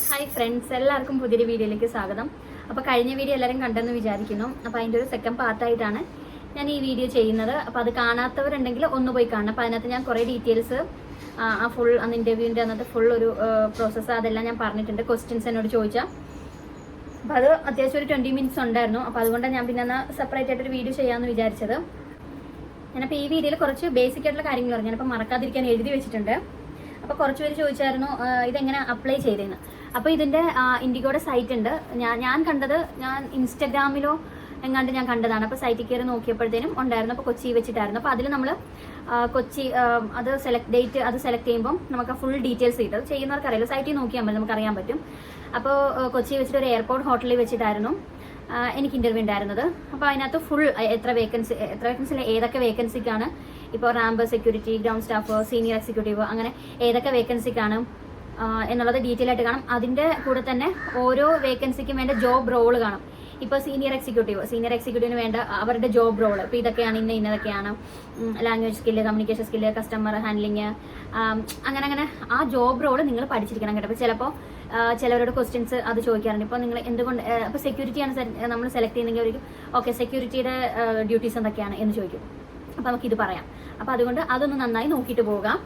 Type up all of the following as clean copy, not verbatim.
Hi friends, എല്ലാവർക്കും പുതിയൊരു വീഡിയോയിലേക്ക് സ്വാഗതം. അപ്പോൾ കഴിഞ്ഞ വീഡിയോ എല്ലാവരും കണ്ടെന്ന് വിചാരിക്കുന്നു. അപ്പോൾ അതിൻ്റെ ഒരു സെക്കൻഡ് പാർട്ടായിട്ടാണ് ഞാൻ ഈ വീഡിയോ ചെയ്യുന്നത്. അപ്പോൾ അത് കാണാത്തവരുണ്ടെങ്കിൽ ഒന്ന് പോയി കാണണം. അപ്പോൾ അതിനകത്ത് ഞാൻ കുറേ ഡീറ്റെയിൽസ് അന്ന് ഇൻ്റർവ്യൂവിൻ്റെ അന്നത്തെ ഫുൾ ഒരു പ്രോസസ്സ് അതെല്ലാം ഞാൻ പറഞ്ഞിട്ടുണ്ട്. ക്വസ്റ്റ്യൻസ് എന്നോട് ചോദിച്ചാൽ അപ്പോൾ അത് അത്യാവശ്യം ഒരു 20 മിനിറ്റ്സ് ഉണ്ടായിരുന്നു. അപ്പോൾ അതുകൊണ്ടാണ് ഞാൻ പിന്നെ സെപ്പറേറ്റ് ആയിട്ടൊരു വീഡിയോ ചെയ്യാമെന്ന് വിചാരിച്ചത്. ഞാനപ്പോൾ ഈ വീഡിയോയിൽ കുറച്ച് ബേസിക് ആയിട്ടുള്ള കാര്യങ്ങൾ പറഞ്ഞു. ഞാനിപ്പോൾ മറക്കാതിരിക്കാൻ എഴുതി വെച്ചിട്ടുണ്ട്. അപ്പോൾ കുറച്ച് പേര് ചോദിച്ചായിരുന്നു ഇതെങ്ങനെ അപ്ലൈ ചെയ്തതെന്ന്. അപ്പോൾ ഇതിൻ്റെ ഇൻഡിഗോയുടെ സൈറ്റ് ഉണ്ട്. ഞാൻ കണ്ടത് ഞാൻ ഇൻസ്റ്റഗ്രാമിലോ എങ്ങാണ്ട് ഞാൻ കണ്ടതാണ്. അപ്പോൾ സൈറ്റിൽ കയറി നോക്കിയപ്പോഴത്തേനും ഉണ്ടായിരുന്നു. അപ്പോൾ കൊച്ചി വെച്ചിട്ടായിരുന്നു. അപ്പോൾ അതിൽ നമ്മൾ കൊച്ചി അത് ഡേറ്റ് സെലക്ട് ചെയ്യുമ്പോൾ നമുക്ക് ഫുൾ ഡീറ്റെയിൽസ് കിട്ടും. അത് ചെയ്യുന്നവർക്ക് അറിയില്ല, സൈറ്റിൽ നോക്കിയാൽ മതി, നമുക്ക് അറിയാൻ പറ്റും. അപ്പോൾ കൊച്ചി വെച്ചിട്ട് ഒരു എയർപോർട്ട് ഹോട്ടലിൽ വെച്ചിട്ടായിരുന്നു എനിക്ക് ഇൻ്റർവ്യൂ ഉണ്ടായിരുന്നത്. അപ്പോൾ അതിനകത്ത് ഫുൾ എത്ര വേക്കൻസിയിൽ ഏതൊക്കെ വേക്കൻസിക്കാണ് ഇപ്പോൾ ramp, security, ground staff, senior executive, അങ്ങനെ ഏതൊക്കെ വേക്കൻസിക്കാണ് എന്നുള്ളത് ഡീറ്റെയിൽ ആയിട്ട് കാണും. അതിൻ്റെ കൂടെ തന്നെ ഓരോ വേക്കൻസിക്കും വേണ്ട ജോബ് റോള് കാണും. ഇപ്പോൾ സീനിയർ എക്സിക്യൂട്ടീവിന് വേണ്ട അവരുടെ ജോബ് റോള് ഇപ്പോൾ ഇതൊക്കെയാണ്, ഇന്നതൊക്കെയാണ്, language skill, communication skill, customer handling, അങ്ങനെ ആ ജോബ് റോള് നിങ്ങൾ പഠിച്ചിരിക്കണം കേട്ടോ. അപ്പോൾ ചിലപ്പോൾ ചിലവരോട് ക്വസ്റ്റ്യൻസ് അത് ചോദിക്കാറുണ്ട്. ഇപ്പോൾ നിങ്ങൾ എന്തുകൊണ്ട് ഇപ്പോൾ സെക്യൂരിറ്റിയാണ് നമ്മൾ സെലക്ട് ചെയ്യുന്നെങ്കിൽ ഒരിക്കലും ഓക്കെ സെക്യൂരിറ്റിയുടെ ഡ്യൂട്ടീസ് എന്തൊക്കെയാണ് എന്ന് ചോദിക്കും. അപ്പോൾ നമുക്കിത് പറയാം. അപ്പോൾ അതുകൊണ്ട് അതൊന്ന് നന്നായി നോക്കിയിട്ട് പോകാം.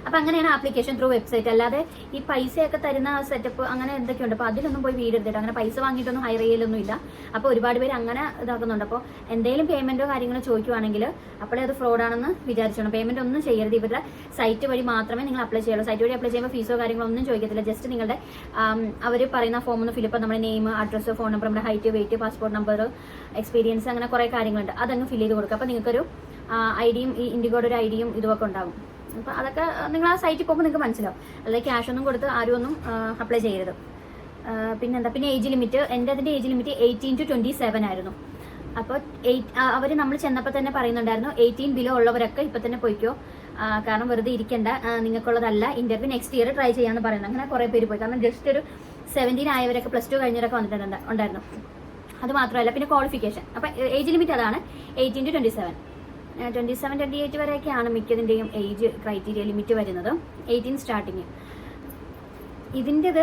അപ്പോൾ അങ്ങനെയാണ് ആപ്ലിക്കേഷൻ ത്രൂ വെബ്സൈറ്റ്. അല്ലാതെ ഈ പൈസയൊക്കെ തരുന്ന സെറ്റപ്പ് അങ്ങനെ എന്തൊക്കെയുണ്ട്. അപ്പോൾ അതിലൊന്നും പോയി വീട് എടുത്തിട്ട് അങ്ങനെ പൈസ വാങ്ങിയിട്ടൊന്നും ഹയർ ചെയ്യലൊന്നും ഇല്ല. അപ്പോൾ ഒരുപാട് പേര് അങ്ങനെ ഇതാക്കുന്നുണ്ട്. അപ്പോൾ എന്തെങ്കിലും പേയ്മെൻറ്റോ കാര്യങ്ങളോ ചോദിക്കുവാണെങ്കിൽ അപ്പോഴേ അത് ഫ്രോഡാണെന്ന് വിചാരിച്ചോണം. പേയ്മെൻറ്റ് ഒന്നും ചെയ്യരുത്. ഇവരുടെ സൈറ്റ് വഴി മാത്രമേ നിങ്ങൾ അപ്ലൈ ചെയ്യുള്ളൂ. സൈറ്റ് വഴി അപ്ലൈ ചെയ്യുമ്പോൾ ഫീസോ കാര്യങ്ങളോ ഒന്നും ചോദിക്കത്തില്ല. ജസ്റ്റ് നിങ്ങളുടെ അവർ പറയുന്ന ഫോം ഒന്ന് ഫില്ലപ്പ്, നമ്മുടെ നെയിം, അഡ്രസ്സ്, ഫോൺ നമ്പർ, നമ്മുടെ height, weight, passport number, experience, അങ്ങനെ കുറേ കാര്യങ്ങളുണ്ട്. അതങ്ങ് ഫില്ല് ചെയ്ത് കൊടുക്കുക. അപ്പോൾ നിങ്ങൾക്കൊരു ഐഡിയും ഈ ഇൻഡിഗോയുടെ ഒരു ഐഡിയും ഇതുമൊക്കെ ഉണ്ടാകും. അപ്പോൾ അതൊക്കെ നിങ്ങൾ ആ സൈറ്റിൽ പോകുമ്പോൾ നിങ്ങൾക്ക് മനസ്സിലാവും. അല്ലെങ്കിൽ ക്യാഷ് ഒന്നും കൊടുത്ത് ആരും ഒന്നും അപ്ലൈ ചെയ്യരുത്. പിന്നെ ഏജ് ലിമിറ്റ്, അതിൻ്റെ ഏജ് ലിമിറ്റ് 18 to 27 ആയിരുന്നു. അപ്പോൾ അവർ നമ്മൾ ചെന്നപ്പോൾ തന്നെ പറയുന്നുണ്ടായിരുന്നു 18 ബിലോ ഉള്ളവരൊക്കെ ഇപ്പം തന്നെ പോയിക്കോ, കാരണം വെറുതെ ഇരിക്കേണ്ട, നിങ്ങൾക്കുള്ളതല്ല, ഇൻ്റർവ്യൂ നെക്സ്റ്റ് ഇയർ ട്രൈ ചെയ്യാമെന്ന് പറയുന്നത്. അങ്ങനെ കുറേ പേര് പോയി. കാരണം ജസ്റ്റ് ഒരു 17 ആയവരൊക്കെ +2 കഴിഞ്ഞവരൊക്കെ ഉണ്ടായിരുന്നു. അത് മാത്രമല്ല പിന്നെ ക്വാളിഫിക്കേഷൻ. അപ്പോൾ ഏജ് ലിമിറ്റ് അതാണ് 18 to 27. 27, 28 വരെയൊക്കെയാണ് മിക്കതിൻ്റെയും ഏജ് ക്രൈറ്റീരിയ ലിമിറ്റ് വരുന്നത്. 18 സ്റ്റാർട്ടിങ്. ഇതിൻ്റെത്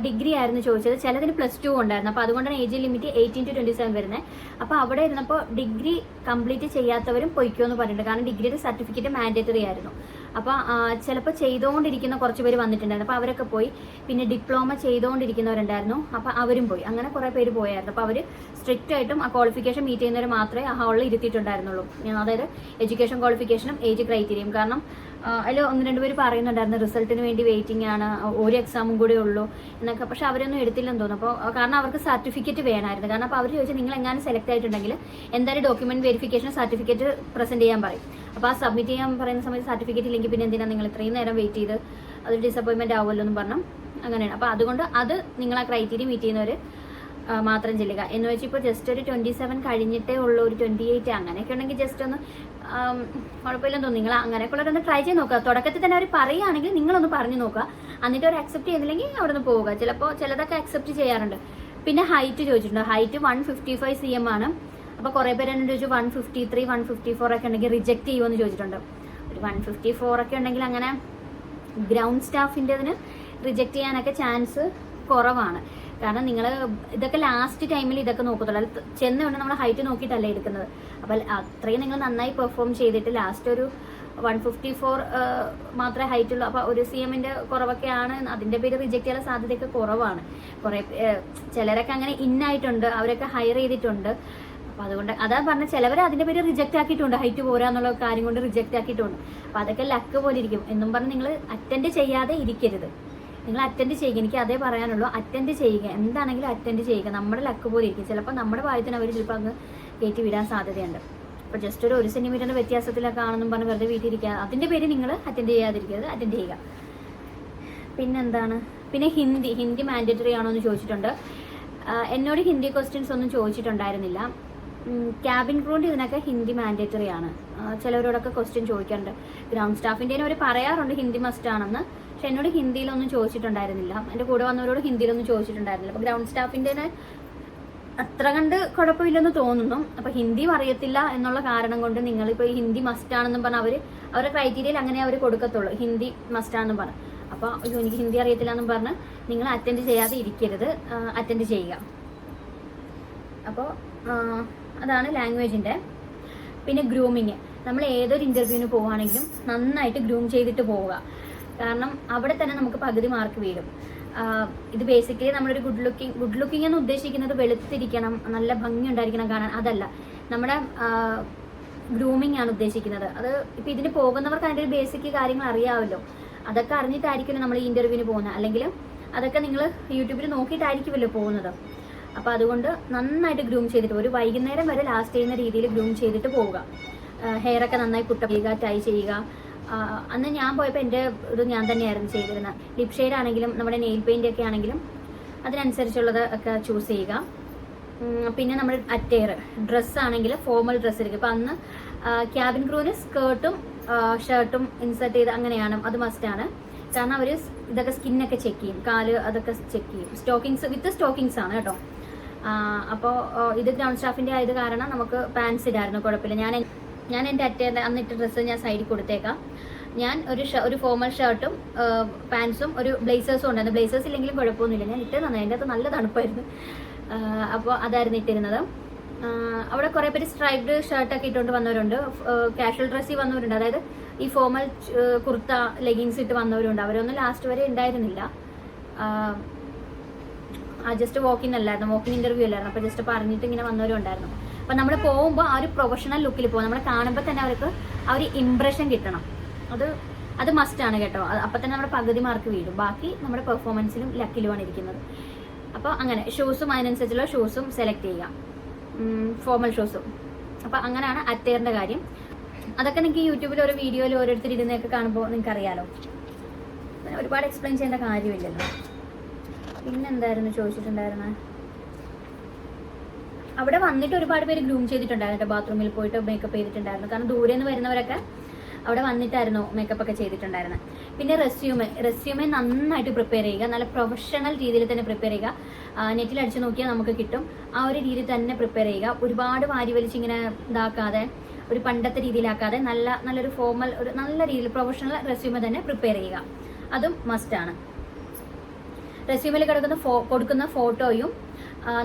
ഡിഗ്രി ആയിരുന്നു ചോദിച്ചത്. ചിലതിന് +2 ഉണ്ടായിരുന്നു. അപ്പോൾ അതുകൊണ്ടാണ് ഏജ് ലിമിറ്റ് 18 to 27 വരുന്നത്. അപ്പോൾ അവിടെ ഇരുന്നപ്പോൾ ഡിഗ്രി കംപ്ലീറ്റ് ചെയ്യാത്തവരും പൊയ്ക്കോ എന്ന് പറഞ്ഞിട്ടുണ്ട്. കാരണം ഡിഗ്രിയുടെ സർട്ടിഫിക്കറ്റ് മാൻഡേറ്ററി ആയിരുന്നു. അപ്പോൾ ചിലപ്പോൾ ചെയ്തുകൊണ്ടിരിക്കുന്ന കുറച്ച് പേര് വന്നിട്ടുണ്ടായിരുന്നു. അപ്പോൾ അവരൊക്കെ പോയി. പിന്നെ ഡിപ്ലോമ ചെയ്തുകൊണ്ടിരിക്കുന്നവരുണ്ടായിരുന്നു. അപ്പോൾ അവരും പോയി. അങ്ങനെ കുറേ പേര് പോയായിരുന്നു. അപ്പോൾ അവർ സ്ട്രിക്റ്റ് ആയിട്ടും ആ ക്വാളിഫിക്കേഷൻ മീറ്റ് ചെയ്യുന്നവർ മാത്രമേ ആ ഹാളിൽ ഇരുത്തിയിട്ടുണ്ടായിരുന്നുള്ളൂ. അതായത് എഡ്യൂക്കേഷൻ ക്വാളിഫിക്കേഷനും ഏജ് ക്രൈറ്റീരിയയും. കാരണം അതിൽ 1-2 പേര് പറയുന്നുണ്ടായിരുന്നു റിസൾട്ടിന് വേണ്ടി വെയിറ്റിംഗ് ആണ്, ഒരു എക്സാമും കൂടെ ഉള്ളൂ എന്നൊക്കെ. പക്ഷെ അവരൊന്നും എടുത്തില്ലെന്ന് തോന്നുന്നു. അപ്പോൾ കാരണം അവർക്ക് സർട്ടിഫിക്കറ്റ് വേണമായിരുന്നു. കാരണം അപ്പോൾ അവർ ചോദിച്ചാൽ നിങ്ങൾ എങ്ങനെ സെലക്ട് ആയിട്ടുണ്ടെങ്കിൽ എന്തായാലും ഡോക്യുമെന്റ് വെരിഫിക്കേഷൻ സർട്ടിഫിക്കറ്റ് പ്രസന്റ് ചെയ്യാൻ പറയും. അപ്പോൾ ആ സബ്മിറ്റ് ചെയ്യാൻ പറയുന്ന സമയത്ത് സർട്ടിഫിക്കറ്റ് ഇല്ലെങ്കിൽ പിന്നെ എന്തിനാണ് നിങ്ങൾ ഇത്രയും നേരം വെയിറ്റ് ചെയ്ത്, അതൊരു ഡിസപ്പോയിൻമെന്റ് ആവുമല്ലോ എന്നും പറഞ്ഞു. അങ്ങനെയാണ്. അപ്പോൾ അതുകൊണ്ട് അത് നിങ്ങൾ ആ ക്രൈറ്റീരിയ മീറ്റ് ചെയ്യുന്നവർ മാത്രം ചെല്ലുക എന്ന് വെച്ച് ഇപ്പോൾ ജസ്റ്റ് ഒരു 27 കഴിഞ്ഞിട്ടേ ഉള്ളൂ, ഒരു 28 അങ്ങനെയൊക്കെ ഉണ്ടെങ്കിൽ ജസ്റ്റ് ഒന്ന് കുഴപ്പമില്ലെന്ന് തോന്നുന്നു. നിങ്ങൾ അങ്ങനെയൊക്കെയുള്ളവരൊന്ന് ട്രൈ ചെയ്ത് നോക്കുക. തുടക്കത്തിൽ തന്നെ അവർ പറയുകയാണെങ്കിൽ നിങ്ങളൊന്ന് പറഞ്ഞു നോക്കുക. എന്നിട്ട് അവർ അക്സെപ്റ്റ് ചെയ്യുന്നില്ലെങ്കിൽ അവിടെ നിന്ന് പോവുക. ചിലപ്പോൾ ചിലതൊക്കെ അക്സെപ്റ്റ് ചെയ്യാറുണ്ട്. പിന്നെ ഹൈറ്റ് ചോദിച്ചിട്ടുണ്ട്. ഹൈറ്റ് 155 cm ആണ്. അപ്പോൾ കുറേ പേര് എന്നോട് ചോദിച്ചു 153, 154 ഒക്കെ ഉണ്ടെങ്കിൽ റിജക്റ്റ് ചെയ്യുമെന്ന് ചോദിച്ചിട്ടുണ്ട്. ഒരു 154 ഒക്കെ ഉണ്ടെങ്കിൽ അങ്ങനെ ഗ്രൗണ്ട് സ്റ്റാഫിൻ്റെതിന് റിജക്റ്റ് ചെയ്യാനൊക്കെ ചാൻസ് കുറവാണ്. കാരണം നിങ്ങൾ ഇതൊക്കെ ലാസ്റ്റ് ടൈമിൽ ഇതൊക്കെ നോക്കത്തുള്ളൂ. അത് ചെന്ന് കൊണ്ട് നമ്മൾ ഹൈറ്റ് നോക്കിയിട്ടല്ലേ എടുക്കുന്നത്. അപ്പോൾ അത്രയും നിങ്ങൾ നന്നായി പെർഫോം ചെയ്തിട്ട് ലാസ്റ്റ് ഒരു 154 മാത്രമേ ഹൈറ്റ് ഉള്ളൂ. അപ്പോൾ ഒരു CM കുറവൊക്കെയാണ്. അതിൻ്റെ പേര് റിജക്റ്റ് ചെയ്യാനുള്ള സാധ്യതയൊക്കെ കുറവാണ്. കുറേ ചിലരൊക്കെ അങ്ങനെ ഇന്നായിട്ടുണ്ട്, അവരൊക്കെ ഹയർ ചെയ്തിട്ടുണ്ട്. അപ്പോൾ അതുകൊണ്ട് അതാ പറഞ്ഞ ചിലവർ അതിൻ്റെ പേര് റിജക്റ്റ് ആക്കിയിട്ടുണ്ട്, ഹൈറ്റ് പോരാന്നുള്ള കാര്യം കൊണ്ട് റിജക്റ്റ് ആക്കിയിട്ടുണ്ട്. അപ്പോൾ അതൊക്കെ ലക്ക് പോലെ ഇരിക്കും എന്നും പറഞ്ഞ് നിങ്ങൾ അറ്റൻഡ് ചെയ്യാതെ ഇരിക്കരുത്. നിങ്ങൾ അറ്റൻഡ് ചെയ്യുക. എനിക്ക് അതേ പറയാനുള്ളൂ. അറ്റൻഡ് ചെയ്യുക, എന്താണെങ്കിലും അറ്റൻഡ് ചെയ്യുക. നമ്മുടെ ലക്ക് പോലെ ഇരിക്കും. ചിലപ്പോൾ നമ്മുടെ ഭാഗത്തിന് അവർ ചിലപ്പോൾ അങ്ങ് കയറ്റി വിടാൻ സാധ്യതയുണ്ട്. അപ്പോൾ ജസ്റ്റ് ഒരു 1 സെൻറ്റിമീറ്ററിൻ്റെ വ്യത്യാസത്തിലൊക്കെ ആണെന്നും പറഞ്ഞ് വെറുതെ വീട്ടിലിരിക്കുക. അതിൻ്റെ പേര് നിങ്ങൾ അറ്റൻഡ് ചെയ്യാതിരിക്കരുത്, അറ്റൻഡ് ചെയ്യുക. പിന്നെ ഹിന്ദി മാൻഡേറ്ററി ആണോ എന്ന് ചോദിച്ചിട്ടുണ്ട്. എന്നോട് ഹിന്ദി ക്വസ്റ്റ്യൻസ് ഒന്നും ചോദിച്ചിട്ടുണ്ടായിരുന്നില്ല. ക്യാബിൻ ക്രൂവിൻ്റെ ഇതിനൊക്കെ ഹിന്ദി മാൻഡേറ്ററി ആണ്. ചിലവരോടൊക്കെ ക്വസ്റ്റ്യൻ ചോദിക്കാറുണ്ട്. ഗ്രൗണ്ട് സ്റ്റാഫിൻ്റെ അവർ പറയാറുണ്ട് ഹിന്ദി മസ്റ്റ് ആണെന്ന്. പക്ഷെ എന്നോട് ഹിന്ദിയിലൊന്നും ചോദിച്ചിട്ടുണ്ടായിരുന്നില്ല. എൻ്റെ കൂടെ വന്നവരോട് ഹിന്ദിയിലൊന്നും ചോദിച്ചിട്ടുണ്ടായിരുന്നില്ല. അപ്പോൾ ഗ്രൗണ്ട് സ്റ്റാഫിൻ്റെ അത്ര കണ്ട് കുഴപ്പമില്ലെന്ന് തോന്നുന്നു. അപ്പോൾ ഹിന്ദിയും അറിയത്തില്ല എന്നുള്ള കാരണം കൊണ്ട് നിങ്ങളിപ്പോൾ ഈ ഹിന്ദി മസ്റ്റ് ആണെന്നും പറഞ്ഞാൽ അവരുടെ ക്രൈറ്റീരിയയിൽ അങ്ങനെ അവർ കൊടുക്കത്തുള്ളൂ, ഹിന്ദി മസ്റ്റ് ആണെന്നും പറഞ്ഞു. അപ്പോൾ അയ്യോ എനിക്ക് ഹിന്ദി അറിയത്തില്ല എന്നും പറഞ്ഞ് നിങ്ങൾ അറ്റൻഡ് ചെയ്യാതെ ഇരിക്കരുത്, അറ്റൻഡ് ചെയ്യുക. അപ്പോൾ അതാണ് ലാംഗ്വേജിൻ്റെ. പിന്നെ ഗ്രൂമിങ്, നമ്മൾ ഏതൊരു ഇൻ്റർവ്യൂവിന് പോവുകയാണെങ്കിലും നന്നായിട്ട് ഗ്രൂം ചെയ്തിട്ട് പോവുക. കാരണം അവിടെ തന്നെ നമുക്ക് പകുതി മാർക്ക് വീഴും. ഇത് ബേസിക്കലി നമ്മളൊരു ഗുഡ് ലുക്കിംഗ് എന്ന് ഉദ്ദേശിക്കുന്നത് വെളുത്തിരിക്കണം, നല്ല ഭംഗി ഉണ്ടായിരിക്കണം കാണാൻ, അതല്ല. നമ്മുടെ ഗ്രൂമിങ് ആണ് ഉദ്ദേശിക്കുന്നത്. അത് ഇപ്പം ഇതിന് പോകുന്നവർക്ക് അതിൻ്റെ ഒരു ബേസിക് കാര്യങ്ങൾ അറിയാമല്ലോ. അതൊക്കെ അറിഞ്ഞിട്ടായിരിക്കുമല്ലോ നമ്മൾ ഈ ഇൻ്റർവ്യൂവിന് പോകുന്നത്, അല്ലെങ്കിൽ അതൊക്കെ നിങ്ങൾ യൂട്യൂബിൽ നോക്കിയിട്ടായിരിക്കുമല്ലോ പോകുന്നത്. അപ്പോൾ അതുകൊണ്ട് നന്നായിട്ട് ഗ്രൂം ചെയ്തിട്ട് ഒരു വൈകുന്നേരം വരെ ലാസ്റ്റ് ചെയ്യുന്ന രീതിയിൽ ഗ്രൂം ചെയ്തിട്ട് പോവുക. ഹെയറൊക്കെ നന്നായി പുട്ടപ്പ് ചെയ്യുക, ടൈ ചെയ്യുക. അന്ന് ഞാൻ പോയപ്പോൾ എൻ്റെ ഇത് ഞാൻ തന്നെയായിരുന്നു ചെയ്തിരുന്നത്. ലിപ് ഷെയ്ഡ് ആണെങ്കിലും നമ്മുടെ നെയിൽ പെയിൻ്റ് ഒക്കെ ആണെങ്കിലും അതിനനുസരിച്ചുള്ളത് ഒക്കെ ചൂസ് ചെയ്യുക. പിന്നെ നമ്മൾ അറ്റയർ ഡ്രസ്സാണെങ്കിൽ ഫോർമൽ ഡ്രസ്സ് എടുക്കുക. ഇപ്പം അന്ന് ക്യാബിൻ ക്രൂവിന് സ്കേർട്ടും ഷർട്ടും ഇൻസേർട്ട് ചെയ്ത് അങ്ങനെയാണ്, അത് മസ്റ്റാണ്. കാരണം അവർ ഇതൊക്കെ സ്കിന്നൊക്കെ ചെക്ക് ചെയ്യും, കാല് അതൊക്കെ ചെക്ക് ചെയ്യും. സ്റ്റോക്കിങ്സ് വിത്ത് സ്റ്റോക്കിങ്സ് ആണ് കേട്ടോ. അപ്പോൾ ഇത് ഗ്രൗണ്ട് സ്റ്റാഫിൻ്റെ ആയത് കാരണം നമുക്ക് പാൻസ് ഇടായിരുന്നു, കുഴപ്പമില്ല. ഞാൻ എൻ്റെ അറ്റയറിൻ്റെ അന്നിട്ട് ഡ്രസ്സ് ഞാൻ സൈഡിൽ കൊടുത്തേക്കാം. ഞാൻ ഒരു ഫോർമൽ ഷർട്ടും പാൻസും ഒരു ബ്ലേസേഴ്സും ഉണ്ടായിരുന്നു. ബ്ലേസേഴ്സ് ഇല്ലെങ്കിലും കുഴപ്പമൊന്നുമില്ല, ഞാൻ ഇട്ട് നന്നായി. അതിൻ്റെ അകത്ത് നല്ല തണുപ്പായിരുന്നു. അപ്പോൾ അതായിരുന്നു ഇട്ടിരുന്നത്. അവിടെ കുറേ പേര് സ്ട്രൈപ്ഡ് ഷർട്ടൊക്കെ ഇട്ടുകൊണ്ട് വന്നവരുണ്ട്, കാഷ്വൽ ഡ്രസ്സിൽ വന്നവരുണ്ട്. അതായത് ഈ ഫോർമൽ കുർത്ത ലെഗിങ്സ് ഇട്ട് വന്നവരുണ്ട്. അവരൊന്നും ലാസ്റ്റ് വരെ ഉണ്ടായിരുന്നില്ല. ജസ്റ്റ് വാക്കിംഗ് അല്ലായിരുന്നു, വാക്കിംഗ് ഇൻ്റർവ്യൂ അല്ലായിരുന്നു. അപ്പോൾ ജസ്റ്റ് പറഞ്ഞിട്ട് ഇങ്ങനെ വന്നവരും ഉണ്ടായിരുന്നു. അപ്പം നമ്മൾ പോകുമ്പോൾ ആ ഒരു പ്രൊഫഷണൽ ലുക്കിൽ പോകും. നമ്മളെ കാണുമ്പോൾ തന്നെ അവർക്ക് ആ ഒരു ഇംപ്രഷൻ കിട്ടണം. അത് മസ്റ്റാണ് കേട്ടോ. അപ്പം തന്നെ നമ്മുടെ പകുതി മാർക്ക് വീഴും. ബാക്കി നമ്മുടെ പെർഫോമൻസിലും ലക്കിലുമാണ് ഇരിക്കുന്നത്. അപ്പോൾ അങ്ങനെ ഷൂസും അതിനനുസരിച്ചുള്ള ഷൂസും സെലക്ട് ചെയ്യുക, ഫോർമൽ ഷൂസും. അപ്പോൾ അങ്ങനെയാണ് അറ്റയറിൻ്റെ കാര്യം. അതൊക്കെ നിങ്ങൾക്ക് യൂട്യൂബിൽ ഓരോ വീഡിയോയിൽ ഓരോരുത്തർ ഇരുന്നൊക്കെ കാണുമ്പോൾ നിങ്ങൾക്ക് അറിയാലോ. ഒരുപാട് എക്സ്പ്ലെയിൻ ചെയ്യേണ്ട കാര്യമില്ലല്ലോ. പിന്നെന്തായിരുന്നു ചോദിച്ചിട്ടുണ്ടായിരുന്നത്? അവിടെ വന്നിട്ട് ഒരുപാട് പേര് ഗ്രൂം ചെയ്തിട്ടുണ്ടായിരുന്നു. ബാത്റൂമിൽ പോയിട്ട് മേക്കപ്പ് ചെയ്തിട്ടുണ്ടായിരുന്നു. കാരണം ദൂരെ നിന്ന് വരുന്നവരൊക്കെ അവിടെ വന്നിട്ടായിരുന്നു മേക്കപ്പ് ഒക്കെ ചെയ്തിട്ടുണ്ടായിരുന്നത്. പിന്നെ റെസ്യൂമെ നന്നായിട്ട് പ്രിപ്പയർ ചെയ്യുക. നല്ല പ്രൊഫഷണൽ രീതിയിൽ തന്നെ പ്രിപ്പയർ ചെയ്യുക. നെറ്റിൽ അടിച്ചു നോക്കിയാൽ നമുക്ക് കിട്ടും. ആ ഒരു രീതിയിൽ തന്നെ പ്രിപ്പയർ ചെയ്യുക. ഒരുപാട് വാരി വലിച്ചിങ്ങനെ ഇതാക്കാതെ, ഒരു പണ്ടത്തെ രീതിയിലാക്കാതെ നല്ലൊരു ഫോർമൽ, ഒരു നല്ല രീതിയിൽ പ്രൊഫഷണൽ റെസ്യൂമെ തന്നെ പ്രിപ്പയർ ചെയ്യുക. അതും മസ്റ്റാണ്. റെസ്യൂമിൽ കൊടുക്കുന്ന ഫോട്ടോയും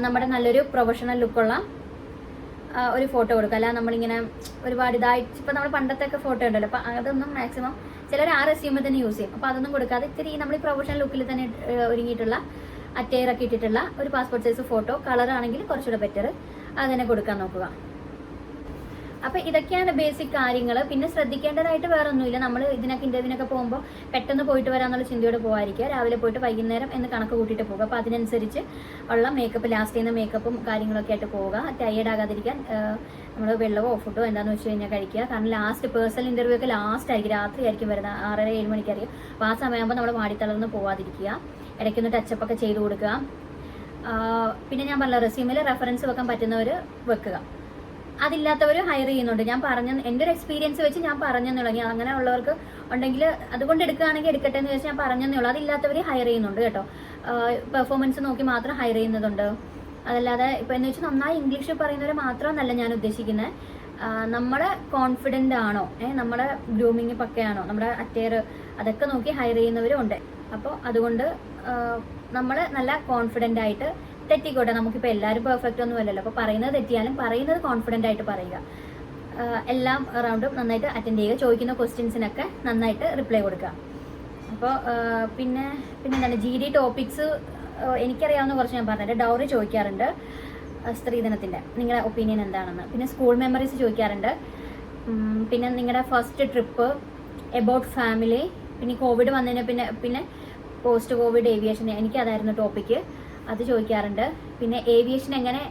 നമ്മുടെ നല്ലൊരു പ്രൊഫഷണൽ ലുക്കുള്ള ഒരു ഫോട്ടോ കൊടുക്കുക. അല്ല നമ്മളിങ്ങനെ ഒരുപാട് ഇതായിട്ട് ഇപ്പം നമ്മൾ പണ്ടത്തെ ഒക്കെ ഫോട്ടോ ഉണ്ടല്ലോ, അപ്പം അതൊന്നും മാക്സിമം ചിലർ ആ റെസ്യൂമിൽ തന്നെ യൂസ് ചെയ്യും. അപ്പോൾ അതൊന്നും കൊടുക്കാതെ ഇത്തിരി നമ്മൾ ഈ പ്രൊഫഷണൽ ലുക്കിൽ തന്നെ ഒരുങ്ങിയിട്ടുള്ള അറ്റയറൊക്കെ ഇട്ടിട്ടുള്ള ഒരു പാസ്പോർട്ട് സൈസ് ഫോട്ടോ, കളറാണെങ്കിൽ കുറച്ചുകൂടെ ബെറ്റർ, അത് തന്നെ കൊടുക്കാൻ നോക്കുക. അപ്പം ഇതൊക്കെയാണ് ബേസിക് കാര്യങ്ങൾ. പിന്നെ ശ്രദ്ധിക്കേണ്ടതായിട്ട് വേറെ ഒന്നുമില്ല. നമ്മൾ ഇൻ്റർവ്യൂവിനൊക്കെ പോകുമ്പോൾ പെട്ടെന്ന് പോയിട്ട് വരാമെന്നുള്ള ചിന്തയോടെ പോകാതിരിക്കുക. രാവിലെ പോയിട്ട് വൈകുന്നേരം എന്ന് കണക്ക് കൂട്ടിയിട്ട് പോകുക. അപ്പോൾ അതിനനുസരിച്ച് ഉള്ള മേക്കപ്പ്, ലാസ്റ്റ് ചെയ്യുന്ന മേക്കപ്പും കാര്യങ്ങളൊക്കെ ആയിട്ട് പോവുക. ടയേർഡ് ആകാതിരിക്കാൻ നമ്മൾ വെള്ളമോ ഫുഡോ എന്താണെന്ന് വെച്ച് കഴിഞ്ഞാൽ കഴിക്കുക. കാരണം ലാസ്റ്റ് പേഴ്സണൽ ഇൻ്റർവ്യൂ ഒക്കെ ലാസ്റ്റ് ആയിരിക്കും, രാത്രി ആയിരിക്കും വരുന്നത്, 6:30-7 മണിക്കായിരിക്കും. അപ്പോൾ ആ സമയമാകുമ്പോൾ നമ്മൾ മാടിത്തളർന്ന് പോവാതിരിക്കുക. ഇടയ്ക്കൊന്ന് ടച്ചപ്പൊക്കെ ചെയ്ത് കൊടുക്കുക. പിന്നെ ഞാൻ പറഞ്ഞ റെസ്യൂമിൽ റെഫറൻസ് വെക്കാൻ പറ്റുന്നവർ വെക്കുക. അതില്ലാത്തവർ ഹയർ ചെയ്യുന്നുണ്ട്. ഞാൻ പറഞ്ഞ എൻ്റെ ഒരു എക്സ്പീരിയൻസ് വെച്ച് ഞാൻ പറഞ്ഞെന്നേ ഉള്ളൂ. അങ്ങനെ ഉള്ളവർക്ക് ഉണ്ടെങ്കിൽ അതുകൊണ്ട് എടുക്കുകയാണെങ്കിൽ എടുക്കട്ടെ എന്ന് വെച്ച് ഞാൻ പറഞ്ഞെന്നേ ഉള്ളൂ. അതില്ലാത്തവർ ഹയർ ചെയ്യുന്നുണ്ട് കേട്ടോ. പെർഫോമൻസ് നോക്കി മാത്രം ഹയർ ചെയ്യുന്നതുണ്ട്. അതല്ലാതെ ഇപ്പം എന്ന് വെച്ചാൽ നന്നായി ഇംഗ്ലീഷ് പറയുന്നവരെ മാത്രമെന്നല്ല ഞാൻ ഉദ്ദേശിക്കുന്നത്. നമ്മളെ കോൺഫിഡൻ്റ് ആണോ, നമ്മുടെ ഗ്രൂമിങ് പക്കയാണോ, നമ്മുടെ അറ്റയർ, അതൊക്കെ നോക്കി ഹയർ ചെയ്യുന്നവരും ഉണ്ട്. അപ്പോൾ അതുകൊണ്ട് നമ്മൾ നല്ല കോൺഫിഡൻ്റ് ആയിട്ട് തെറ്റിക്കോട്ടെ. നമുക്കിപ്പോൾ എല്ലാവരും പെർഫെക്റ്റ് ഒന്നും അല്ലല്ലോ. അപ്പോൾ പറയുന്നത് തെറ്റിയാലും പറയുന്നത് കോൺഫിഡൻ്റ് ആയിട്ട് പറയുക. എല്ലാം റൗണ്ടും നന്നായിട്ട് അറ്റൻഡ് ചെയ്യുക. ചോദിക്കുന്ന ക്വസ്റ്റ്യൻസിനൊക്കെ നന്നായിട്ട് റിപ്ലൈ കൊടുക്കുക. അപ്പോൾ പിന്നെ എന്താണ് GD ടോപ്പിക്സ് എനിക്കറിയാവുന്ന കുറച്ച് ഞാൻ പറഞ്ഞിട്ട്. ഡൗറി ചോദിക്കാറുണ്ട്, സ്ത്രീധനത്തിൻ്റെ നിങ്ങളുടെ ഒപ്പീനിയൻ എന്താണെന്ന്. പിന്നെ സ്കൂൾ മെമ്മറീസ് ചോദിക്കാറുണ്ട്. പിന്നെ നിങ്ങളുടെ ഫസ്റ്റ് ട്രിപ്പ്, എബൌട്ട് ഫാമിലി, പിന്നെ കോവിഡ് വന്നതിന് പിന്നെ പോസ്റ്റ് കോവിഡ് ഏവിയേഷൻ, എനിക്കതായിരുന്നു ടോപ്പിക്ക്, അത് ചോദിക്കാറുണ്ട്. പിന്നെ ഏവിയേഷൻ എങ്ങനെ,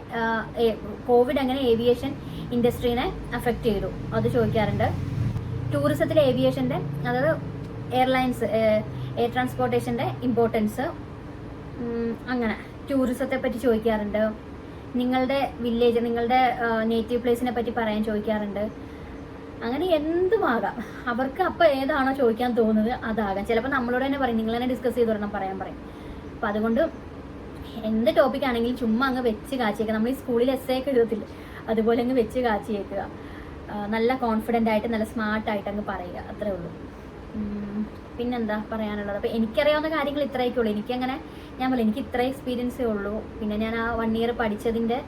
കോവിഡ് എങ്ങനെ ഏവിയേഷൻ ഇൻഡസ്ട്രീനെ അഫക്റ്റ് ചെയ്തു, അത് ചോദിക്കാറുണ്ട്. ടൂറിസത്തിലെ ഏവിയേഷൻ്റെ, അതായത് എയർലൈൻസ്, എയർ ട്രാൻസ്പോർട്ടേഷൻ്റെ ഇമ്പോർട്ടൻസ്, അങ്ങനെ ടൂറിസത്തെ പറ്റി ചോദിക്കാറുണ്ട്. നിങ്ങളുടെ വില്ലേജ്, നിങ്ങളുടെ നേറ്റീവ് പ്ലേസിനെ പറ്റി പറയാൻ ചോദിക്കാറുണ്ട്. അങ്ങനെ എന്തുമാകാം. അവർക്ക് അപ്പോൾ ഏതാണോ ചോദിക്കാൻ തോന്നുന്നത് അതാകാം. ചിലപ്പോൾ നമ്മളോട് തന്നെ പറയും, നിങ്ങൾ തന്നെ ഡിസ്കസ് ചെയ്ത് തരണം, പറയാൻ പറയും. അപ്പോൾ അതുകൊണ്ട് എന്ത് ടോപ്പിക് ആണെങ്കിലും ചുമ്മാ അങ്ങ് വെച്ച് കാച്ചിയേക്കുക. നമ്മൾ ഈ സ്കൂളിൽ എസ്സേ ഒക്കെ എഴുതത്തില്ല, അതുപോലെ അങ്ങ് വെച്ച് കാച്ചിയേക്കുക. നല്ല കോൺഫിഡൻ്റ് ആയിട്ട് നല്ല സ്മാർട്ടായിട്ട് അങ്ങ് പറയുക, അത്രേ ഉള്ളൂ. പിന്നെന്താ പറയാനുള്ളത്? അപ്പോൾ എനിക്കറിയാവുന്ന കാര്യങ്ങൾ ഇത്രയൊക്കെ ഉള്ളൂ. എനിക്കങ്ങനെ എനിക്ക് ഇത്ര എക്സ്പീരിയൻസേ ഉള്ളൂ. പിന്നെ ഞാൻ ആ 1 ഇയർ പഠിച്ചതിൻ്റെ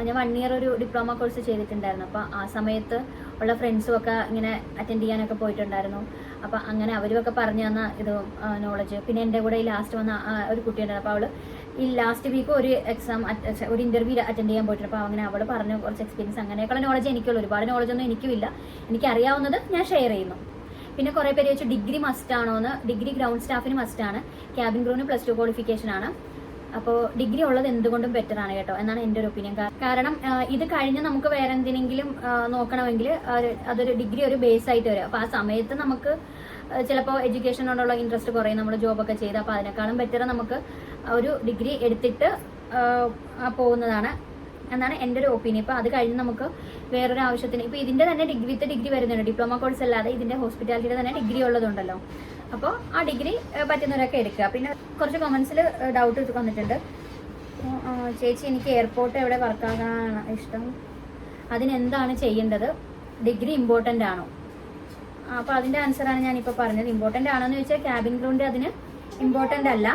ഞാൻ 1 ഇയർ ഒരു ഡിപ്ലോമ കോഴ്സ് ചെയ്തിട്ടുണ്ടായിരുന്നു. അപ്പോൾ ആ സമയത്ത് ഉള്ള ഫ്രണ്ട്സും ഒക്കെ ഇങ്ങനെ അറ്റൻഡ് ചെയ്യാനൊക്കെ പോയിട്ടുണ്ടായിരുന്നു. അപ്പോൾ അങ്ങനെ അവരുമൊക്കെ പറഞ്ഞു തന്ന ഇത് നോളജ്. പിന്നെ എൻ്റെ കൂടെ ഈ ലാസ്റ്റ് വന്ന ഒരു കുട്ടിയുണ്ടായിരുന്നു. അപ്പോൾ അവൾ ഈ ലാസ്റ്റ് വീക്ക് ഒരു ഒരു ഇൻ്റർവ്യൂ അറ്റൻഡ് ചെയ്യാൻ പോയിട്ടുണ്ട്. അപ്പോൾ അങ്ങനെ അവൾ പറഞ്ഞു കുറച്ച് എക്സ്പീരിയൻസ്, അങ്ങനെയൊക്കെയുള്ള നോളജ് എനിക്കുള്ളൂ. ഒരുപാട് നോളജൊന്നും എനിക്കുമില്ല. എനിക്കറിയാവുന്നത് ഞാൻ ഷെയർ ചെയ്യുന്നു. പിന്നെ കുറേ പേര് ചോദിച്ചു ഡിഗ്രി മസ്റ്റ് ആണോ എന്ന്. ഡിഗ്രി ഗ്രൗണ്ട് സ്റ്റാഫിന് മസ്റ്റാണ്. ക്യാബിൻ ക്രൂവിന് +2 ക്വാളിഫിക്കേഷൻ ആണ്. അപ്പോൾ ഡിഗ്രി ഉള്ളത് എന്തുകൊണ്ടും ബെറ്റർ ആണ് കേട്ടോ എന്നാണ് എൻ്റെ ഒരു ഒപ്പീനിയൻ. കാരണം ഇത് കഴിഞ്ഞ് നമുക്ക് വേറെ എന്തിനെങ്കിലും നോക്കണമെങ്കിൽ അതൊരു ഡിഗ്രി ഒരു ബേസ് ആയിട്ട് വരും. അപ്പോൾ ആ സമയത്ത് നമുക്ക് ചിലപ്പോൾ എഡ്യൂക്കേഷനോടുള്ള ഇൻട്രസ്റ്റ് കുറയും, നമ്മൾ ജോബൊക്കെ ചെയ്ത്. അപ്പോൾ അതിനേക്കാളും ബെറ്റർ നമുക്ക് ഒരു ഡിഗ്രി എടുത്തിട്ട് പോകുന്നതാണ് എന്നാണ് എൻ്റെ ഒരു ഒപ്പീനിയൻ. ഇപ്പോൾ അത് കഴിഞ്ഞ് നമുക്ക് വേറൊരു ആവശ്യത്തിന്, ഇപ്പോൾ ഇതിൻ്റെ തന്നെ ഡിഗ്രി വരുന്നുണ്ട്. ഡിപ്ലോമ കോഴ്സ് അല്ലാതെ ഇതിൻ്റെ ഹോസ്പിറ്റാലിറ്റിയുടെ തന്നെ ഡിഗ്രി ഉള്ളതുണ്ടല്ലോ. അപ്പോൾ ആ ഡിഗ്രി പറ്റുന്നവരൊക്കെ എടുക്കുക. പിന്നെ കുറച്ച് കമൻസിൽ ഡൗട്ട് വന്നിട്ടുണ്ട്. ചേച്ചി എനിക്ക് എയർപോർട്ട് എവിടെ വർക്കാകാനാണ് ഇഷ്ടം, അതിനെന്താണ് ചെയ്യേണ്ടത്, ഡിഗ്രി ഇമ്പോർട്ടൻ്റ് ആണോ? അപ്പോൾ അതിൻ്റെ ആൻസറാണ് ഞാനിപ്പോൾ പറഞ്ഞത്. ഇമ്പോർട്ടൻ്റ് ആണോ എന്ന് ചോദിച്ചാൽ ക്യാബിൻ ക്രൂവിൻ്റെ അതിന് ഇമ്പോർട്ടൻ്റ് അല്ല.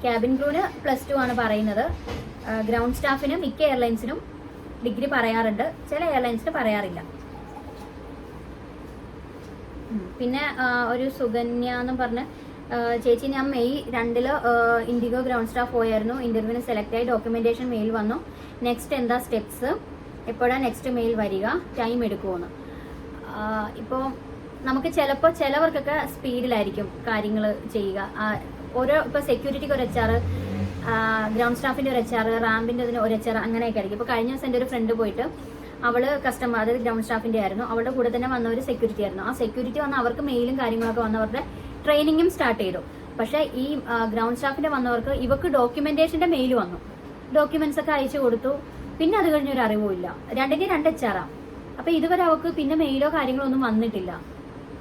ക്യാബിൻ ക്രൂവിന് +2 ആണ് പറയുന്നത്. ഗ്രൗണ്ട് സ്റ്റാഫിന് മിക്ക എയർലൈൻസിനും ഡിഗ്രി പറയാറുണ്ട്, ചില എയർലൈൻസിന് പറയാറില്ല. പിന്നെ ഒരു സുകന്യ എന്നും പറഞ്ഞ്, ചേച്ചി ഞാൻ May 2 ഇൻഡിഗോ ഗ്രൗണ്ട് സ്റ്റാഫ് പോയായിരുന്നു. ഇന്റർവ്യൂവിന് സെലക്ട് ആയി, ഡോക്യുമെന്റേഷൻ മെയിൽ വന്നു. നെക്സ്റ്റ് എന്താ സ്റ്റെപ്സ്, എപ്പോഴാണ് നെക്സ്റ്റ് മെയിൽ വരിക, ടൈം എടുക്കുമെന്ന്. ഇപ്പോൾ നമുക്ക് ചിലവർക്കൊക്കെ സ്പീഡിലായിരിക്കും കാര്യങ്ങൾ ചെയ്യുക. ഇപ്പോൾ സെക്യൂരിറ്റിക്ക് ഒരു HR, ഗ്രൗണ്ട് സ്റ്റാഫിൻ്റെ ഒരു HR, റാമ്പിൻ്റെ അതിന് ഒരു HR, അങ്ങനെയൊക്കെ ആയിരിക്കും. ഇപ്പോൾ കഴിഞ്ഞ ദിവസം എൻ്റെ ഒരു ഫ്രണ്ട് പോയിട്ട് അവള് കസ്റ്റമർ, അതായത് ഗ്രൗണ്ട് സ്റ്റാഫിൻ്റെ ആയിരുന്നു. അവളുടെ കൂടെ തന്നെ വന്ന ഒരു സെക്യൂരിറ്റി ആയിരുന്നു. ആ സെക്യൂരിറ്റി വന്ന് അവർക്ക് മെയിലും കാര്യങ്ങളൊക്കെ വന്ന് അവരുടെ ട്രെയിനിങ്ങും സ്റ്റാർട്ട് ചെയ്തു. പക്ഷേ ഈ ഗ്രൗണ്ട് സ്റ്റാഫിൻ്റെ വന്നവർക്ക് ഇവർക്ക് ഡോക്യുമെന്റേഷൻ്റെ മെയിൽ വന്നു, ഡോക്യുമെന്റ്സ് ഒക്കെ അയച്ചു കൊടുത്തു. പിന്നെ അത് കഴിഞ്ഞൊരു അറിവുമില്ല. 2 HR. അപ്പോൾ ഇതുവരെ അവർക്ക് പിന്നെ മെയിലോ കാര്യങ്ങളോ ഒന്നും വന്നിട്ടില്ല.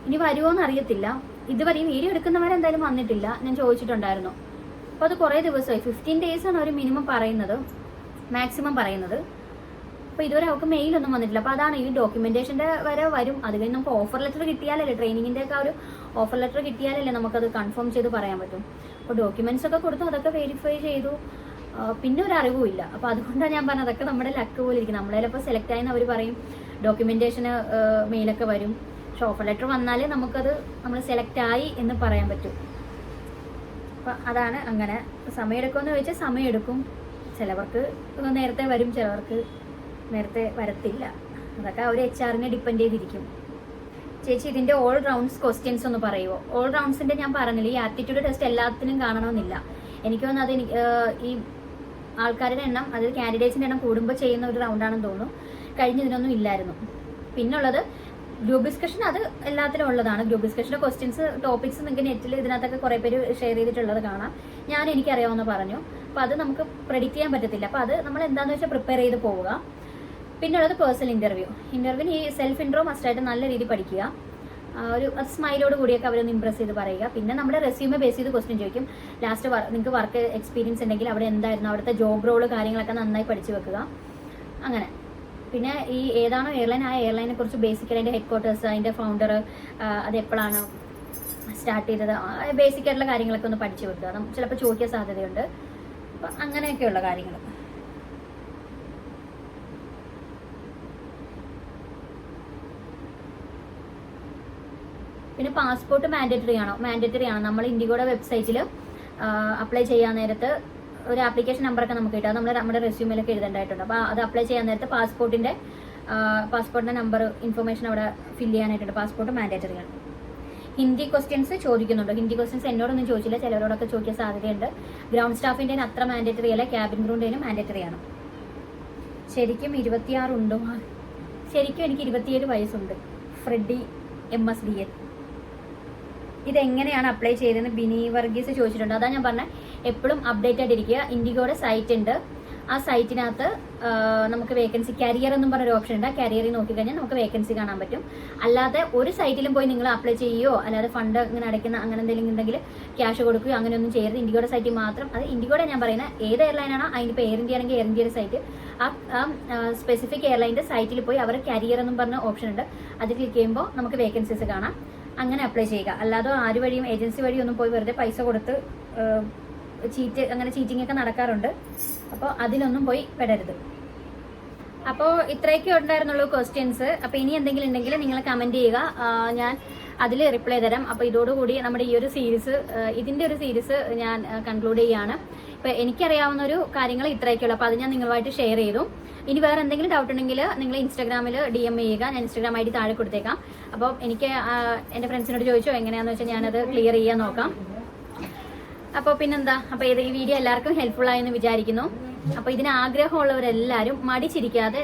ഇനി വരുമോ എന്ന് അറിയത്തില്ല. ഇതുവരെ ഈ വീഡിയോ എടുക്കുന്നവരെന്തായാലും വന്നിട്ടില്ല. ഞാൻ ചോദിച്ചിട്ടുണ്ടായിരുന്നു. അപ്പോൾ അത് കുറേ ദിവസമായി, 15 days ആണ് അവർ മിനിമം പറയുന്നത്, മാക്സിമം പറയുന്നത്. അപ്പോൾ ഇതുവരെ അവർക്ക് മെയിലൊന്നും വന്നിട്ടില്ല. അപ്പോൾ അതാണ് ഈ ഡോക്യുമെന്റേഷൻ്റെ വരെ വരും. അത് കഴിഞ്ഞ് നമുക്ക് ഓഫർ ലെറ്റർ കിട്ടിയാലല്ലേ, ട്രെയിനിങ്ങിൻ്റെ ഒക്കെ ഒരു ഓഫർ ലെറ്റർ കിട്ടിയാലല്ലേ നമുക്കത് കൺഫേം ചെയ്ത് പറയാൻ പറ്റും. അപ്പോൾ ഡോക്യുമെന്റ്സ് ഒക്കെ കൊടുത്തു, അതൊക്കെ വെരിഫൈ ചെയ്തു, പിന്നെ ഒരു അറിവുമില്ല. അപ്പോൾ അതുകൊണ്ടാണ് ഞാൻ പറഞ്ഞത് അതൊക്കെ നമ്മുടെ ലക്ക് പോലെ ഇരിക്കും. നമ്മളെ ചിലപ്പോൾ സെലക്ട് ആയെന്ന് അവർ പറയും, ഡോക്യുമെന്റേഷന് മെയിലൊക്കെ വരും. പക്ഷെ ഓഫർ ലെറ്റർ വന്നാലേ നമുക്കത് നമ്മൾ സെലക്ട് ആയി എന്ന് പറയാൻ പറ്റും. അപ്പം അതാണ് അങ്ങനെ. സമയം എടുക്കുമെന്ന് ചോദിച്ചാൽ സമയം എടുക്കും. ചിലവർക്ക് നേരത്തെ വരും, ചിലവർക്ക് നേരത്തെ വരത്തില്ല. അതൊക്കെ അവർ HR-നെ ഡിപ്പെൻഡ് ചെയ്തിരിക്കും. ചേച്ചി ഇതിൻ്റെ ഓൾ റൗണ്ട്സ് ക്വസ്റ്റ്യൻസ് ഒന്ന് പറയുമോ? ഓൾ റൗണ്ട്സിൻ്റെ ഞാൻ പറഞ്ഞില്ല, ഈ ആപ്റ്റിറ്റ്യൂഡ് ടെസ്റ്റ് എല്ലാത്തിനും കാണണമെന്നില്ല. എനിക്ക് തോന്നുന്നത് അത് ഈ ആൾക്കാരുടെ എണ്ണം, അതായത് കാൻഡിഡേറ്റ്സിൻ്റെ എണ്ണം കൂടുമ്പോൾ ചെയ്യുന്ന ഒരു റൗണ്ടാണെന്ന് തോന്നുന്നു. കഴിഞ്ഞതിനൊന്നും ഇല്ലായിരുന്നു. പിന്നുള്ളത് ഗ്രൂപ്പ് ഡിസ്കഷൻ, അത് എല്ലാത്തിലും ഉള്ളതാണ്. ഗ്രൂപ്പ് ഡിസ്കഷൻ്റെ ക്വസ്റ്റ്യൻസ്, ടോപ്പിക്സ് നിങ്ങൾക്ക് നെറ്റിൽ ഇതിനകത്തൊക്കെ കുറേ പേര് ഷെയർ ചെയ്തിട്ടുള്ളത് കാണാം. എനിക്കറിയാവുന്ന പറഞ്ഞു. അപ്പോൾ അത് നമുക്ക് പ്രെഡിക്റ്റ് ചെയ്യാൻ പറ്റത്തില്ല. അപ്പോൾ അത് നമ്മൾ എന്താണെന്ന് വെച്ചാൽ പ്രിപ്പയർ ചെയ്ത് പോവുക. പിന്നെ ഉള്ളത് പേഴ്സണൽ ഇൻ്റർവ്യൂവിന് ഈ സെൽഫ് ഇൻട്രോ മസ്റ്റായിട്ട് നല്ല രീതിയിൽ പഠിക്കുക. ഒരു സ്മൈലോട് കൂടിയൊക്കെ അവരൊന്ന് ഇംപ്രസ് ചെയ്ത് പറയുക. പിന്നെ നമ്മുടെ റെസ്യൂമെ ബേസ് ചെയ്ത് ക്വസ്റ്റ്യൻ ചോദിക്കും. ലാസ്റ്റ് നിങ്ങൾക്ക് വർക്ക് എക്സ്പീരിയൻസ് ഉണ്ടെങ്കിൽ അവിടെ എന്തായിരുന്നു, അവിടുത്തെ ജോബ് റോള് കാര്യങ്ങളൊക്കെ നന്നായി പഠിച്ചു വെക്കുക. അങ്ങനെ പിന്നെ ഈ ഏതാണോ എയർലൈൻ, ആ എയർലൈനെ കുറിച്ച് ബേസിക്കലി അതിൻ്റെ ഹെഡ്ക്വാർട്ടേഴ്സ്, അതിൻ്റെ ഫൗണ്ടർ, അത് എപ്പോഴാണ് സ്റ്റാർട്ട് ചെയ്തത്, ബേസിക്കായിട്ടുള്ള കാര്യങ്ങളൊക്കെ ഒന്ന് പഠിച്ചു വെക്കുക. ചിലപ്പോൾ ചോദിക്കാൻ സാധ്യതയുണ്ട്. അപ്പം അങ്ങനെയൊക്കെയുള്ള കാര്യങ്ങൾ. പിന്നെ പാസ്പോർട്ട് മാൻഡേറ്ററി ആണോ? മാൻഡേറ്ററി ആണ്. നമ്മൾ ഇൻഡിഗോയുടെ വെബ്സൈറ്റിൽ അപ്ലൈ ചെയ്യാൻ നേരത്ത് ഒരു ആപ്ലിക്കേഷൻ നമ്പറൊക്കെ നമുക്ക് കിട്ടും. അത് നമ്മുടെ റെസ്യൂമിലൊക്കെ എഴുതേണ്ടതായിട്ടുണ്ട്. അപ്പോൾ അത് അപ്ലൈ ചെയ്യാൻ നേരത്ത് പാസ്പോർട്ടിൻ്റെ നമ്പർ, ഇൻഫർമേഷൻ അവിടെ ഫില്ല് ചെയ്യാനായിട്ടുണ്ട്. പാസ്പോർട്ട് മാൻഡേറ്ററി ആണ്. ഹിന്ദി ക്വസ്റ്റ്യൻസ് ചോദിക്കുന്നുണ്ട്. ഹിന്ദി ക്വസ്റ്റ്യൻസ് എന്നോടൊന്നും ചോദിച്ചില്ല, ചിലരോടൊക്കെ ചോദിക്കാൻ സാധ്യതയുണ്ട്. ഗ്രൗണ്ട് സ്റ്റാഫിൻ്റെ അത്ര മാൻഡേറ്ററി അല്ല, ക്യാബിൻ ക്രൂവിൻ്റെ മാൻഡേറ്ററി ആണ്. ശരിക്കും 26 ഉണ്ടോ? ശരിക്കും എനിക്ക് 27 വയസ്സുണ്ട്. Freddy MSDL. ഇതെങ്ങനെയാണ് അപ്ലൈ ചെയ്തതെന്ന് ബിനി വർഗീസ് ചോദിച്ചിട്ടുണ്ട്. അതാണ് ഞാൻ പറഞ്ഞത്, എപ്പോഴും അപ്ഡേറ്റ് ആയിട്ടിരിക്കുക. ഇൻഡിഗോയുടെ സൈറ്റ് ഉണ്ട്. ആ സൈറ്റിനകത്ത് നമുക്ക് വേക്കൻസി, കരിയർ എന്നും പറഞ്ഞൊരു ഓപ്ഷൻ ഉണ്ട്. ആ കരിയറിൽ നോക്കിക്കഴിഞ്ഞാൽ നമുക്ക് വേക്കൻസി കാണാൻ പറ്റും. അല്ലാതെ ഒരു സൈറ്റിലും പോയി നിങ്ങൾ അപ്ലൈ ചെയ്യുകയോ അല്ലാതെ ഫണ്ട് ഇങ്ങനെ അടയ്ക്കുന്ന അങ്ങനെ എന്തെങ്കിലും ഉണ്ടെങ്കിൽ ക്യാഷ് കൊടുക്കുകയോ അങ്ങനെയൊന്നും ചെയ്യരുത്. ഇൻഡിഗോയുടെ സൈറ്റിൽ മാത്രം. അത് ഇൻഡിഗോയുടെ ഞാൻ പറയുന്നത് ഏത് എയർലൈനാണോ അതിനിപ്പോൾ എയർ ഇന്ത്യ ആണെങ്കിൽ എയർ ഇന്ത്യയുടെ സൈറ്റ്, ആ സ്പെസിഫിക് എയർലൈൻ്റെ സൈറ്റിൽ പോയി അവർ കരിയർ എന്നും പറഞ്ഞ ഓപ്ഷൻ ഉണ്ട്. അത് ക്ലിക്ക് ചെയ്യുമ്പോൾ നമുക്ക് വേക്കൻസീസ് കാണാം. അങ്ങനെ അപ്ലൈ ചെയ്യുക. അല്ലാതെ ആര് വഴിയും ഏജൻസി വഴി ഒന്നും പോയി വെറുതെ പൈസ കൊടുത്ത് ചീറ്റിംഗ് ഒക്കെ നടക്കാറുണ്ട്. അപ്പോൾ അതിനൊന്നും പോയി പെടരുത്. അപ്പോൾ ഇത്രയൊക്കെ ഉണ്ടായിരുന്നുള്ളൂ ക്വസ്റ്റ്യൻസ്. അപ്പോൾ ഇനി എന്തെങ്കിലും ഉണ്ടെങ്കിൽ നിങ്ങൾ കമൻറ്റ് ചെയ്യുക, ഞാൻ അതിൽ റിപ്ലൈ തരാം. അപ്പോൾ ഇതോടുകൂടി നമ്മുടെ ഈ ഒരു സീരീസ്, ഇതിൻ്റെ ഒരു സീരീസ് ഞാൻ കൺക്ലൂഡ് ചെയ്യുകയാണ്. ഇപ്പോൾ എനിക്കറിയാവുന്ന ഒരു കാര്യങ്ങൾ ഇത്രയൊക്കെയുള്ളൂ. അപ്പോൾ അത് ഞാൻ നിങ്ങളുമായിട്ട് ഷെയർ ചെയ്തു. ഇനി വേറെ എന്തെങ്കിലും ഡൗട്ട് ഉണ്ടെങ്കിൽ നിങ്ങൾ ഇൻസ്റ്റാഗ്രാമിൽ DM ചെയ്യുക. ഞാൻ ഇൻസ്റ്റാഗ്രാം ID താഴെ കൊടുത്തേക്കാം. അപ്പോൾ എനിക്ക് എൻ്റെ ഫ്രണ്ട്സിനോട് ചോദിച്ചോ എങ്ങനെയാണെന്ന് വെച്ചാൽ ഞാനത് ക്ലിയർ ചെയ്യാൻ നോക്കാം. അപ്പോൾ പിന്നെന്താ, അപ്പോൾ ഈ വീഡിയോ എല്ലാവർക്കും ഹെൽപ്ഫുൾ ആയെന്ന് വിചാരിക്കുന്നു. അപ്പോൾ ഇതിന് ആഗ്രഹമുള്ളവരെല്ലാവരും മടിച്ചിരിക്കാതെ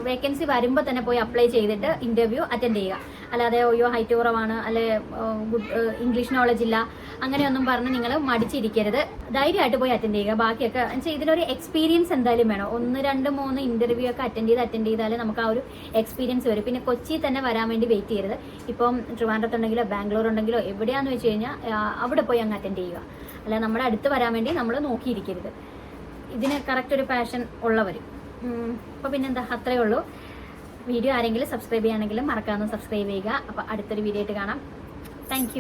വേക്കൻസി വരുമ്പോൾ തന്നെ പോയി അപ്ലൈ ചെയ്തിട്ട് ഇന്റർവ്യൂ അറ്റൻഡ് ചെയ്യുക. അല്ലാതെ അയ്യോ ഹൈറ്റ് കുറവാണ്, അല്ലെ ഇംഗ്ലീഷ് നോളജ് ഇല്ല, അങ്ങനെയൊന്നും പറഞ്ഞ് നിങ്ങൾ മടിച്ചിരിക്കരുത്. ധൈര്യമായിട്ട് പോയി അറ്റൻഡ് ചെയ്യുക. ബാക്കിയൊക്കെ വെച്ചാൽ ഇതിനൊരു എക്സ്പീരിയൻസ് എന്തായാലും വേണം. 1, 2, 3 ഇന്റർവ്യൂ ഒക്കെ അറ്റൻഡ് ചെയ്താലേ നമുക്ക് ആ ഒരു എക്സ്പീരിയൻസ് വരും. പിന്നെ കൊച്ചി തന്നെ വരാൻ വേണ്ടി വെയിറ്റ് ചെയ്യരുത്. ഇപ്പം ട്രിവാൻഡ്രത്തുണ്ടെങ്കിലോ ബാംഗ്ലൂർ ഉണ്ടെങ്കിലോ എവിടെയാണെന്ന് വെച്ച് കഴിഞ്ഞാൽ അവിടെ പോയി അങ്ങ് അറ്റൻഡ് ചെയ്യുക. അല്ല നമ്മുടെ അടുത്ത് വരാൻ വേണ്ടി നമ്മൾ നോക്കിയിരിക്കരുത്. ഇതിന് കറക്റ്റ് ഒരു പാഷൻ ഉള്ളവർ. അപ്പോൾ പിന്നെന്താ, അത്രയേ ഉള്ളൂ. വീഡിയോ ആരെങ്കിലും സബ്സ്ക്രൈബ് ചെയ്യുകയാണെങ്കിലും മറക്കാതെ സബ്സ്ക്രൈബ് ചെയ്യുക. അപ്പോൾ അടുത്തൊരു വീഡിയോ ആയിട്ട് കാണാം. താങ്ക്